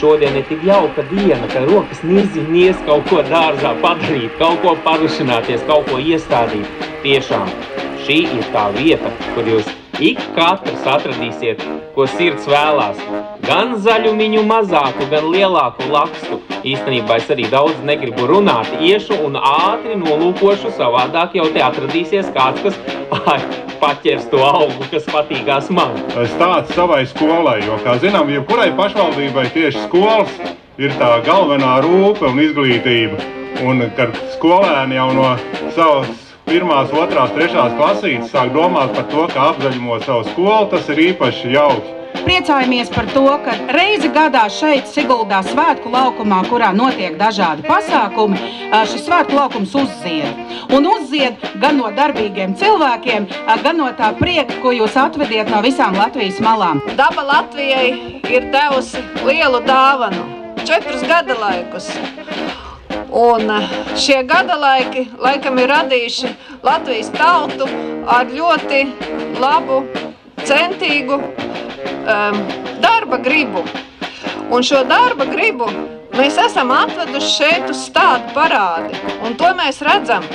šodien ir tik jauka diena, ka rokas nirziņies kaut ko dārzā padarīt, kaut ko parušināties, kaut ko iestādīt. Tiešām, šī ir tā vieta, kur jūs ik katrs atradīsiet, ko sirds vēlās. Gan zaļumiņu mazāku, gan lielāku lakstu. Īstenībā es arī daudz negribu runāt, iešu un ātri nolūkošu, savādāk jau te atradīsies kāds, kas paķers to augu, kas patīkās man. Stāsts savai skolai, jo, kā zinām, jebkurai pašvaldībai tieši skolas ir tā galvenā rūpe un izglītība. Un, kad skolēni jau no savas 1., 2., 3. klasītes sāk domāt par to, kā apzaļumot savu skolu, tas ir īpaši jauki. Priecājamies par to, ka reizi gadā šeit Siguldā svētku laukumā, kurā notiek dažādi pasākumi, šis svētku laukums uzzied. Un uzzied gan no darbīgiem cilvēkiem, gan no tā prieka, ko jūs atvediet no visām Latvijas malām. Daba Latvijai ir devusi lielu dāvanu – 4 gadalaikus. Un šie gadalaiki laikam ir radījuši Latvijas tautu ar ļoti labu, centīgu darba gribu. Un šo darba gribu mēs esam atveduši šeit uz stādu parādi. Un to mēs redzam.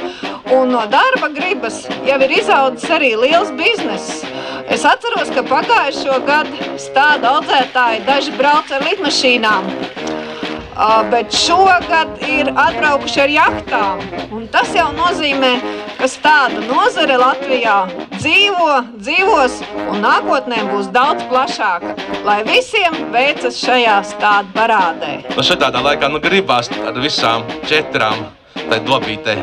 Un no darba gribas jau ir izaudzis arī liels bizness. Es atceros, ka pagājušo gadu stādu audzētāji daži brauc ar lidmašīnām. Bet šogad ir atbraukuši ar jahtām. Un tas jau nozīmē, ka stādu nozare Latvijā dzīvos un nākotnē būs daudz plašāka, lai visiem veicas šajā stādu parādē. Šādā laikā gribās ar visām 4 tai dobītē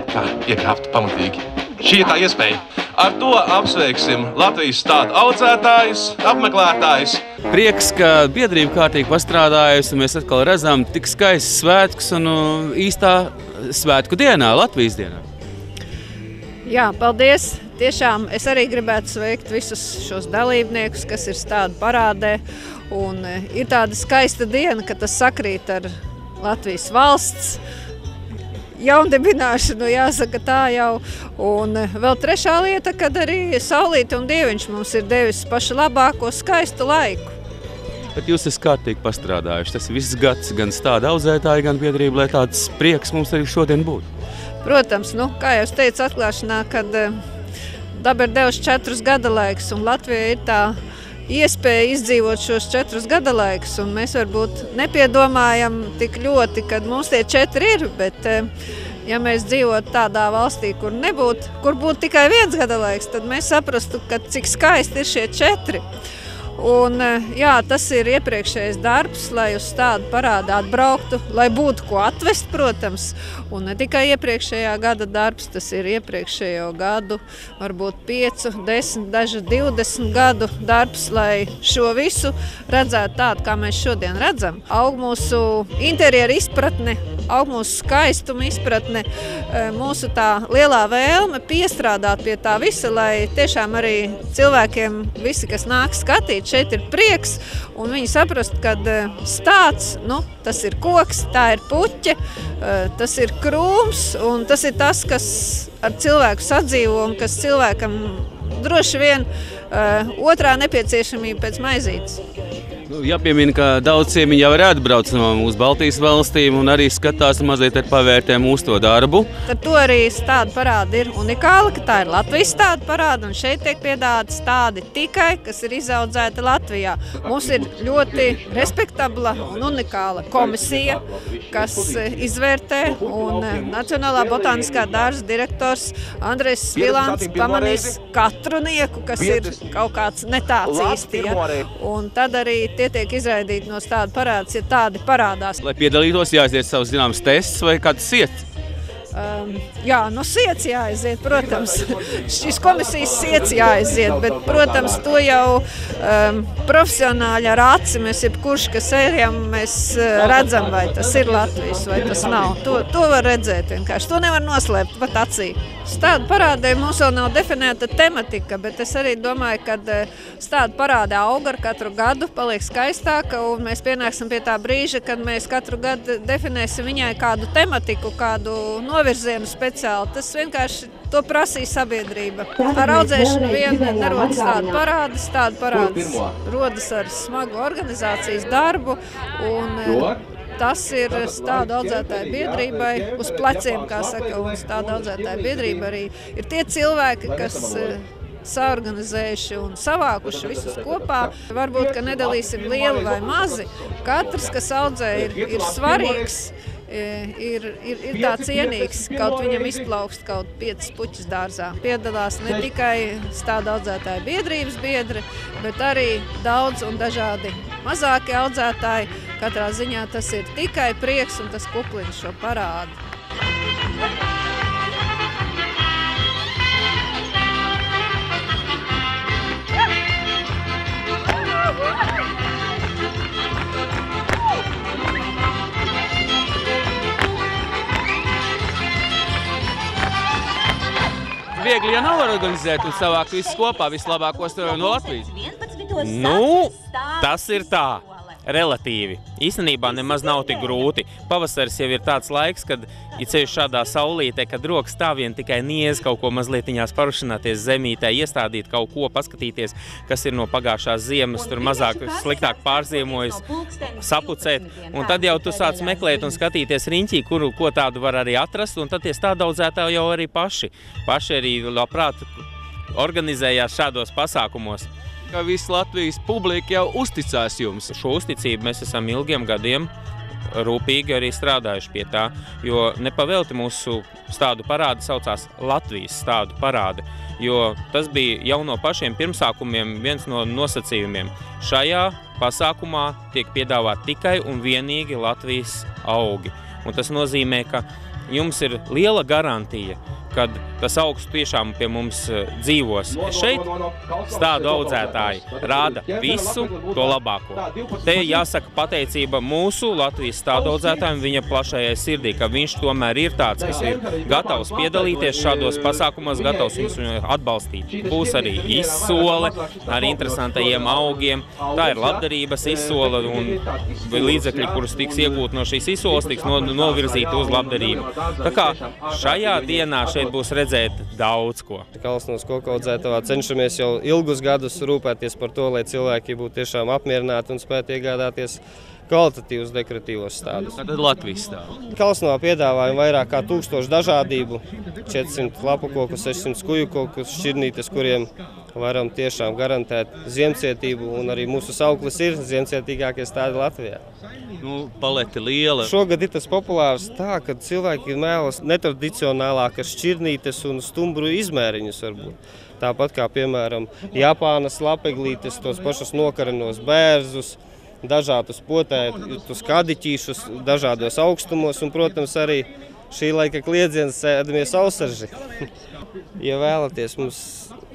iekrāpt pamatīgi. Šī ir tā iespēja. Ar to apsveiksim Latvijas stādu audzētājus, apmeklētājus. Prieks, ka biedrība kārtīgi pastrādājusi, un mēs atkal redzam tik skaistus svētkus un īstā svētku dienā, Latvijas dienā. Jā, paldies! Tiešām es arī gribētu sveikt visus šos dalībniekus, kas ir stādu parādē. Un ir tāda skaista diena, ka tas sakrīt ar Latvijas valsts jaundibināšanu, jāsaka tā jau. Un vēl trešā lieta, kad arī Saulīte un Dieviņš mums ir devis pašu labāko skaistu laiku. Bet jūs esat kārtīgi pastrādājuši. Tas viss gads, gan stāda audzētāji, gan biedrība, lai tāds prieks mums arī šodien būtu. Protams, kā jau es teicu atklāšanā, kad daba ir devusi 4 gadalaikus, un Latvija ir tā iespēja izdzīvot šos 4 gadalaikus, un mēs varbūt nepiedomājam tik ļoti, kad mums tie 4 ir, bet ja mēs dzīvotu tādā valstī, kur būtu tikai 1 gadalaiks, tad mēs saprastu, ka cik skaisti ir šie 4. Un jā, tas ir iepriekšējais darbs, lai uz stādu parādu atbrauktu, lai būtu ko atvest, protams. Un ne tikai iepriekšējā gada darbs, tas ir iepriekšējo gadu, varbūt 5, 10, daži 20 gadu darbs, lai šo visu redzētu tādu, kā mēs šodien redzam. Aug mūsu interjeru izpratne, aug mūsu skaistuma izpratne, mūsu tā lielā vēlme piestrādāt pie tā visa, lai tiešām arī cilvēkiem visi, kas nāk skatīt, šeit ir prieks, un viņi saprast, ka stāds, tas ir koks, tā ir puķe, tas ir krūms, un tas ir tas, kas ar cilvēku sadzīvo, un kas cilvēkam droši vien otrā nepieciešamība pēc maizītes. Jāpiemina, ka daudz ciemiņi jau ir atbrauc no mūsu Baltijas valstīm un arī skatās mazliet ar pavērtē mūsu to darbu. Tad to arī stādu parāda ir unikāla, ka tā ir Latvijas stādu parāda, un šeit tiek piedāvāti stādi tikai, kas ir izaudzēti Latvijā. Mums ir ļoti respektabla un unikāla komisija, kas izvērtē, un Nacionālā botāniskā dārza direktors Andrejs Svilants pamanīs katru nieku, kas ir kaut kāds netāds īsti. Un tad arī tie tiek izraidīti no stādu parādas, ja tādi parādās. Lai piedalītos, jāaiziet savus zināms tests vai kāds siets? Jā, siets jāaiziet, protams. Šis komisijas siets jāaiziet, bet, protams, to jau profesionāļi ar aci mēs jebkurš, kas ejam, mēs redzam, vai tas ir Latvijas, vai tas nav. To var redzēt vienkārši. To nevar noslēpt pat acī. Stādu parādē mums vēl nav definēta tematika, bet es arī domāju, ka stādu parādē aug ar katru gadu, paliek skaistāka, un mēs pienāksim pie tā brīža, kad mēs katru gadu definēsim viņai kādu tematiku, kādu novirzību, novirzienu speciāli. Tas vienkārši to prasīja sabiedrība. Ar audzēšanu vien nerodas tāda parādas rodas ar smagu organizācijas darbu, un tas ir stādu audzētāju biedrībai uz pleciem, kā saka, un stādu audzētāju biedrība arī ir tie cilvēki, kas saorganizējuši un savākuši visus kopā. Varbūt, ka nedalīsim lieli vai mazi. Katrs, kas audzē, ir svarīgs, ir tā cienīgs, kaut viņam izplaukst kaut 5 puķis dārzā. Piedalās ne tikai stādu audzētāju biedrības biedri, bet arī daudz un dažādi mazāki audzētāji. Katrā ziņā tas ir tikai prieks un tas kuplina šo parādu. Viegli, ja nav organizēt un savākt visus kopā, vislabākos no Latvijas. Nu, tas ir tā. Relatīvi. Īstenībā nemaz nav tik grūti. Pavasaris jau ir tāds laiks, kad ir ceļš šādā saulītē, kad rokas stāvien tikai niez kaut ko mazlietiņās parušināties zemītē, iestādīt kaut ko, paskatīties, kas ir no pagājušās ziemas, tur mazāk, sliktāk pārziemojas, sapucēt. Un tad jau tu sāc meklēt un skatīties riņķī, ko tādu var arī atrast, un tad tie stādaudzētāji jau arī paši. Paši arī labprāt organizējās šādos pasākumos. Ka visa Latvijas publika jau uzticās jums. Šo uzticību mēs esam ilgiem gadiem rūpīgi arī strādājuši pie tā, jo nepavelti mūsu stādu parādi saucās Latvijas stādu parādi, jo tas bija jau no pašiem pirmsākumiem viens no nosacījumiem. Šajā pasākumā tiek piedāvāt tikai un vienīgi Latvijas augi. Un tas nozīmē, ka jums ir liela garantija, kad tas augs tiešām pie mums dzīvos. Šeit stādu audzētāji rāda visu to labāko. Te jāsaka pateicība mūsu Latvijas stādu audzētājiem viņa plašajai sirdī, ka viņš tomēr ir tāds, kas ir gatavs piedalīties šādos pasākumos, gatavs viņus atbalstīt. Būs arī izsole ar interesantajiem augiem. Tā ir labdarības izsole un līdzekļi, kurus tiks iegūt no šīs izsoles, tiks novirzīti uz labdarību. Tā kā šajā dienā šeit būs redzēt daudz ko. Kalsnos koku audzētavā cenšamies jau ilgus gadus rūpēties par to, lai cilvēki būtu tiešām apmierināti un spētu iegādāties kvalitatīvus dekoratīvos stādus. Tad Latvijas stādu. Kalsnovā piedāvājam vairāk kā 1000 dažādību, 400 lapu koku, 600 skuju kokus, šķirnītes, kuriem varam tiešām garantēt ziemcietību, un arī mūsu sauklis ir ziemcietīgākie stādi Latvijā. Nu, palete liela. Šogad ir tas populārs tā, ka cilvēki mēlas netradicionālākas šķirnītes un stumbru izmēriņus varbūt. Tāpat kā, piemēram, Japānas lapeglītes, tos pašus nokarenos bērzus, dažādus potētus kadiķīšus, dažādos augstumos un, protams, arī šī laika kliedziens sēdamies ausaži. Ja vēlaties, mums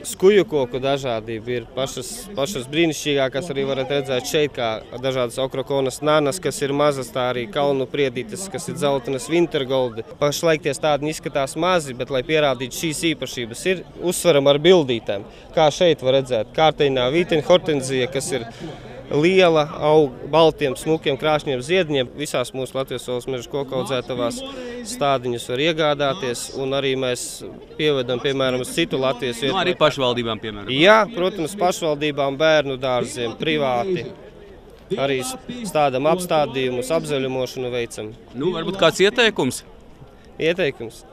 skuju koku dažādība ir pašas brīnišķīgākās, arī varat redzēt šeit, kā dažādas okrokonas nanas, kas ir mazas, tā arī kalnu priedītes, kas ir dzeltenas wintergoldi. Pašlaik tie stādi izskatās mazi, bet, lai pierādītu šīs īpašības, ir uzsveram ar bildītēm. Kā šeit var redzēt, kārteinā vīteņa hortenzija, kas ir liela, aug baltiem, smukiem, krāšņiem ziedņiem. Visās mūsu Latvijas Valsts meža koku audzētavās stādiņus var iegādāties, un arī mēs pievedam, piemēram, uz citu Latvijas vietu. Arī pašvaldībām, piemēram. Jā, protams, pašvaldībām, bērnu dārziem, privāti. Arī stādam apstādījumus, apzaļumošanu veicam. Nu, varbūt kāds ieteikums? Ieteikums.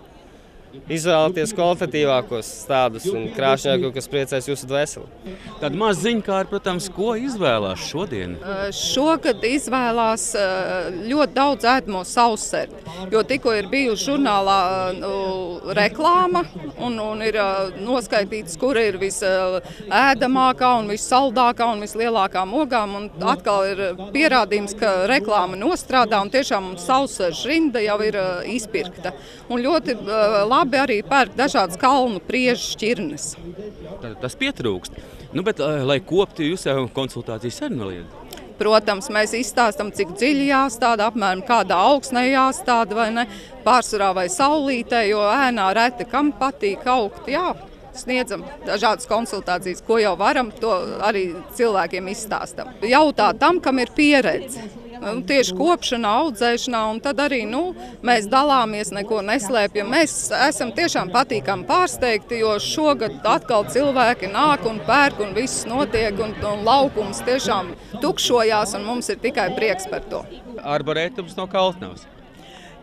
Izvēlēties kvalitatīvākos stādus un krāšņāko, kas priecēs jūsu dvēseli. Tad maz ziņkāri, protams, ko izvēlās šodien? Šogad izvēlās ļoti daudz ēdamo sausserdi, jo tikko ir bijusi žurnālā reklāma un ir noskaitīts, kura ir visēdamākā un vissaldākā un vislielākā mogām. Un atkal ir pierādījums, ka reklāma nostrādā un tiešām sausserdu rinda jau ir izpirkta. Un ļoti labi arī pērk dažādas kalnu priežu šķirnes. Tas pietrūkst. Nu, bet, lai kopti, jūs jau konsultācijas arī noliedzat? Protams, mēs izstāstam, cik dziļi jāstāda, apmēram kādā augsnē jāstāda vai ne, pārsvarā vai saulītē, jo ēnā reti kam patīk augt. Jā, sniedzam dažādas konsultācijas, ko jau varam, to arī cilvēkiem izstāstam. Jautā tam, kam ir pieredze. tieši kopšanā, audzēšanā, un tad arī, mēs dalāmies, neko neslēpjam. Mēs esam tiešām patīkami pārsteigti, jo šogad atkal cilvēki nāk un pērk, un viss notiek, un laukums tiešām tukšojās, un mums ir tikai prieks par to. Arboretums no Kaltnavas.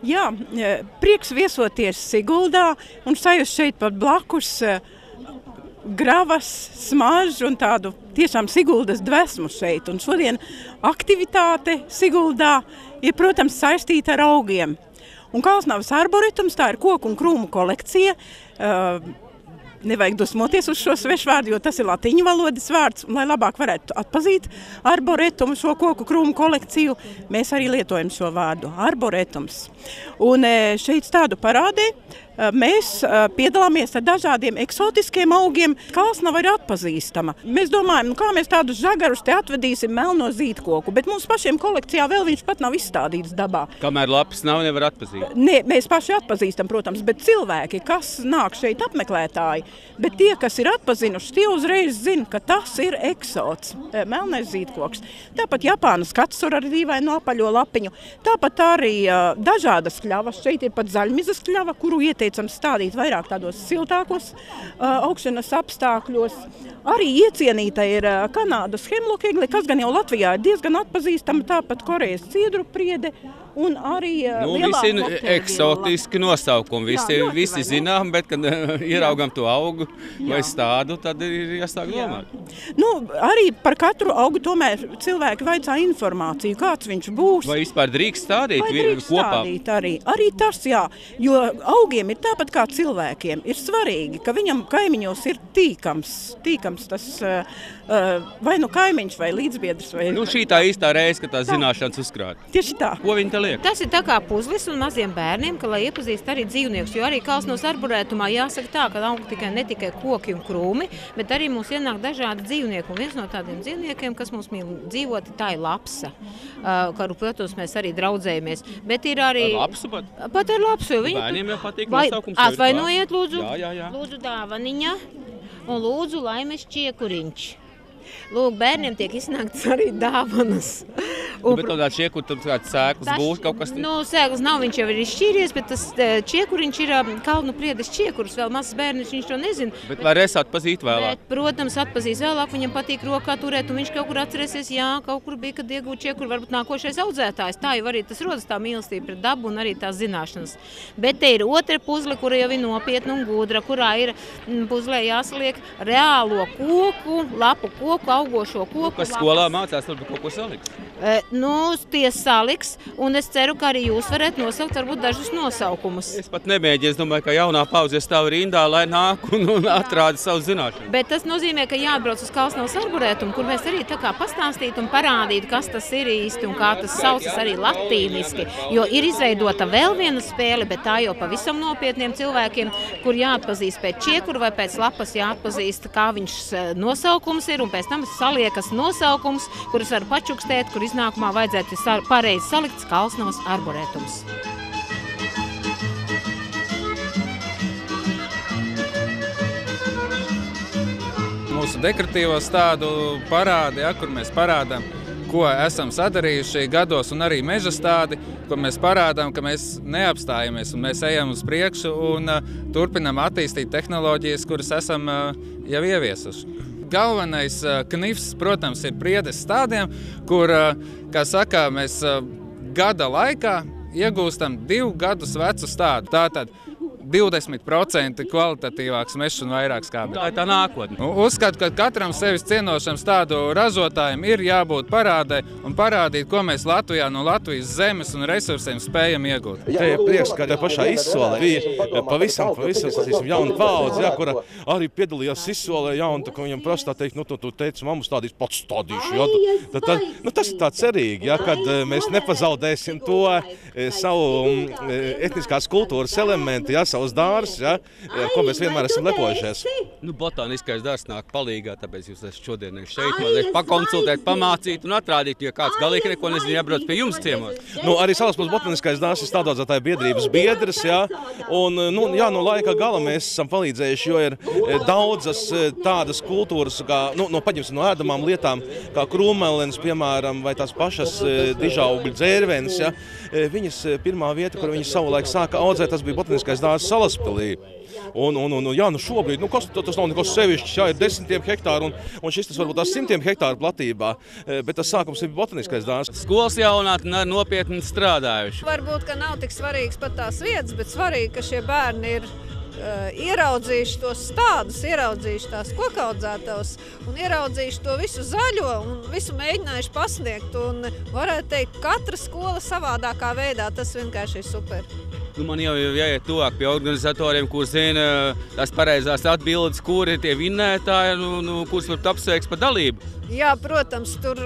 Jā, prieks viesoties Siguldā un sajust šeit pat blakus gravas, smaržu un tādu tiešām Siguldas dvēsmu šeit. Un šodien aktivitāte Siguldā ir, protams, saistīta ar augiem. Un Kaltnavas arboretums, tā ir koku un krūmu kolekcija. Nevajag dusmoties uz šo svešvārdu, jo tas ir latiņu valodas vārds. Un, lai labāk varētu atpazīt arboretumu, šo koku krūmu kolekciju, mēs arī lietojam šo vārdu – arboretums. Un šeit stādu parādē mēs piedalāmies ar dažādiem eksotiskiem augiem. Kaltnava ir atpazīstama. Mēs domājam, kā mēs tādus žagarus te atvedīsim melno zīdkoku, bet mums pašiem kolekcijā vēl viņš pat nav izstādīts dabā. Kamēr lapas nav, nevar atpazīt. Nē, mēs paši atpazīstam, protams, bet cilvēki, kas nāk šeit apmeklētāji, bet tie, kas ir atpazinuši, tie uzreiz zina, ka tas ir eksots, melnais zīdkoks. Tāpat Japānas katsura ar dīvainu apaļo lapiņu. Tāpat arī dažādas kļavas. Šeit ir pat zaļmizas kļava, kuru ieteicam stādīt vairāk tādos siltākos augšanas apstākļos. Arī iecienīta ir Kanādas hemlokegli, kas gan jau Latvijā ir diezgan atpazīstama, tāpat Korejas ciedru priede un arī visi eksotiski nosaukumi. Visi zinām, bet, kad ieraugam to augu vai stādu, tad ir jāsāk domāt. Arī par katru augu tomēr cilvēki vaicā informāciju, kāds viņš būs. Vai vispār drīkst stādīt kopā? Vai drīkst stādīt arī tas, jā. Jo augiem ir tāpat kā cilvēkiem. Ir svarīgi, ka viņam kaimiņos ir tīkams tas vai kaimiņš vai līdzbiedrs. Šī tā īstā reize, ka tās zināšanas uzkrāt. Tieši tā. Ko viņi te liek? Tas ir tā kā puzlis un maziem bērniem, lai iepazīst arī dzīvniekus, jo arī Kaltnavas arboretumā jāsaka tā, ka aug ne tikai koki un krūmi, bet arī mums ienāk dažādi dzīvnieki. Un viens no tādiem dzīvniekiem, kas mums mīl dzīvot, tā ir lapsa, kuru, protams, mēs arī draudzējamies. Bet ir arī... Ar lapsu pat? Pat ar lapsu. Bērniem jau patīk nosaukums. Atvainojiet, lūdzu. Jā. Lūdzu dāvaniņa un lūdzu laimes čiekuriņš. Lūk, bērniem tiek iznākts arī dāvanas. Bet tādā čiekur kāds sēklas būs kaut kas? Sēklas nav, viņš jau ir izšķīries, bet tas čiekuriņš ir kalnu priedes čiekurs, vēl mazs bērnis, viņš to nezina. Bet var es atpazīt vēlāk? Bet, protams, atpazīs vēlāk, viņam patīk rokā turēt, un viņš kaut kur atcerēsies, jā, kaut kur bija, kad iegūt čiekuru, varbūt nākošais audzētājs. Tā jau arī tas rodas tā mīlestība pret dabu un arī tās zināšanas. Bet te ir otra puzle, kura jau ir nopietna un gudra, kurā ir puzlē jāsaliek reālo koku, lapu koku, augošo koku. Kas skolā mācās, varbūt kaut ko saliks? Tie saliks, un es ceru, ka arī jūs varētu nosaukt varbūt dažus nosaukumus. Es pat nemēģinu, es domāju, ka jaunā paudze stāv rindā, lai nāk un atrāda savu zināšanu. Bet tas nozīmē, ka jāatbrauc uz Kaltnavas arboretumu, kur mēs arī tā kā pastāstītu un parādītu, kas tas ir īsti un kā tas saucas arī latīniski. Jo ir izveidota vēl viena spēle, bet tā jau pavisam nopietniem cilvēkiem, kur jāatpazīst pēc čiekura vai pēc lapas jāatpazīst, kā viņš nosaukums ir, un pēc tam saliekas nosaukums, kurus var pačukstēt, kur iznākumā vajadzētu pareizi salikts Kaltnavas arboretums. Mūsu dekoratīvo stādu parādi, kur mēs parādām, ko esam sadarījuši gados, un arī meža stādi, kur mēs parādām, ka mēs neapstājamies un mēs ejam uz priekšu un turpinām attīstīt tehnoloģijas, kuras esam jau ieviesuši. Galvenais knifs, protams, ir priedes stādiem, kur, kā saka, mēs gada laikā iegūstam 2 gadus vecu stādu. Tātad 20% kvalitatīvāks mežs un vairāk skābekļu. Tā ir tā nākotne. Uzskatu, ka katram sevis cienošam stādu ražotājiem ir jābūt parādai un parādīt, ko mēs Latvijā no Latvijas zemes un resursiem spējam iegūt. Te ir prieks, ka te pašā izsolē bija pavisam jauna paudze, kura arī piedalījās izsolē, un viņam prasa tā teikt, tu teici, mammu stādīs, pats stādīšu. Tas ir tā cerīgi, kad mēs nepazaudēsim to savu etniskās kultūras elementu, savus dārzus, ja, ko mēs vienmēr esam lepojušies. Nu, botāniskais dārzs nāk palīgā, tāpēc jūs esat šodien šeit, mazliet pakonsultēt, pamācīt un atrādīt, jo kāds galīgi neko nezinu, jābrauc pie jums ciemos. Nu, arī Salaspils botāniskais dārzs ir stādaudzētāju biedrības biedrs, ja, un, nu, jā, no laika gala mēs esam palīdzējuši, jo ir daudzas tādas kultūras, kā, nu, paņemsim no ēdamām lietām, kā krūmelens, piemēram, vai tās pašas dižaugļu dzērvenes, ja, viņas pirmā vieta, kur viņas savulaik sāka audzēt, tas bija botāniskais dārzs Salaspilī. Un jā, nu šobrīd, nu, tas nav nekas sevišķs, jā, ir 10 hektāru, un šis tas varbūt tās 100 hektāru platībā, bet tas sākums ir botāniskais dārzs. Skolas jaunātni ir nopietni strādājuši. Varbūt, ka nav tik svarīgs pat tās vietas, bet svarīgi, ka šie bērni ir ieraudzījuši tos stādus, ieraudzījuši tās kokaudzētavas un ieraudzījuši to visu zaļo un visu mēģinājuši pasniegt. Un varētu teikt, katra skola savādākā veidā, tas vienkārši ir super. Nu, man jau jāiet tuvāk pie organizatoriem, kur zina tās pareizās atbildes, kuri ir tie vinnētāji, kurus var apsveikt par dalību. Jā, protams, tur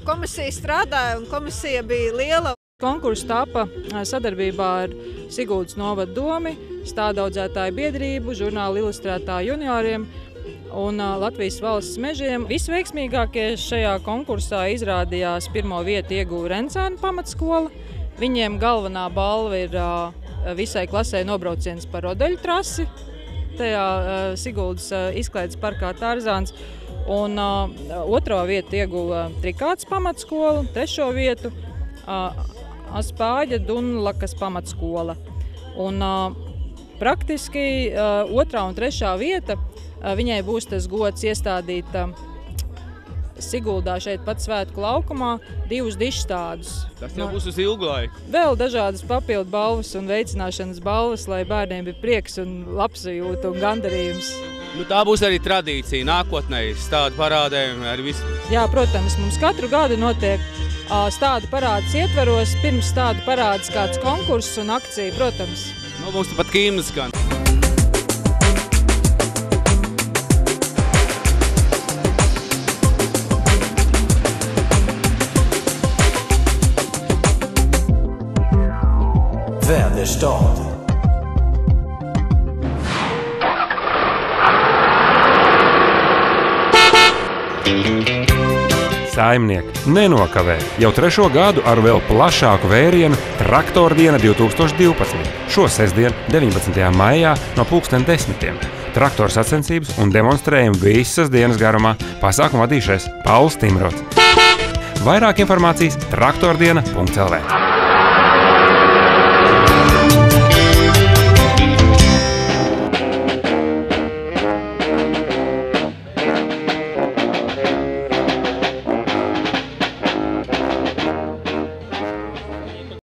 komisija strādāja un komisija bija liela. Konkurss tapa sadarbībā ar Siguldas novada domi, stādaudzētāju biedrību, žurnāla ilustrētāju junioriem un Latvijas valsts mežiem. Visveiksmīgākie šajā konkursā izrādījās pirmo vietu ieguva Rencēna pamatskola. Viņiem galvenā balva ir visai klasē nobrauciens par rodeļu trasi, tajā Siguldas izklaides parkā Tarzāns. Un otro vietu ieguva Trikāts pamatskola, trešo vietu Aspāģa Dunlakas pamatskola. Un praktiski otrā un trešā vieta viņai būs tas gods iestādīt Siguldā šeit pat Svētku laukumā 2 dišstādus. Tas jau būs uz ilgu laiku. Vēl dažādas papildu balvas un veicināšanas balvas, lai bērniem ir prieks un labsajūta un gandarījums. Nu, tā būs arī tradīcija nākotnē, stādu parādēm ar visu. Jā, protams, mums katru gadu notiek stādu parādes ietveros, pirms stādu parādes kāds konkurss un akcija, protams. Nu, mums pat kīmas skan. Väderstad. Saimnieki nenokavē jau 3. gadu ar vēl plašāku vērienu Traktordiena 2012. Šo sestdienu, 19. maijā no 10:00. Traktora sacensības un demonstrējumi visas dienas garumā. Pasākumu vadīšais Pauls Timrots. Vairāk informācijas traktordiena.lv.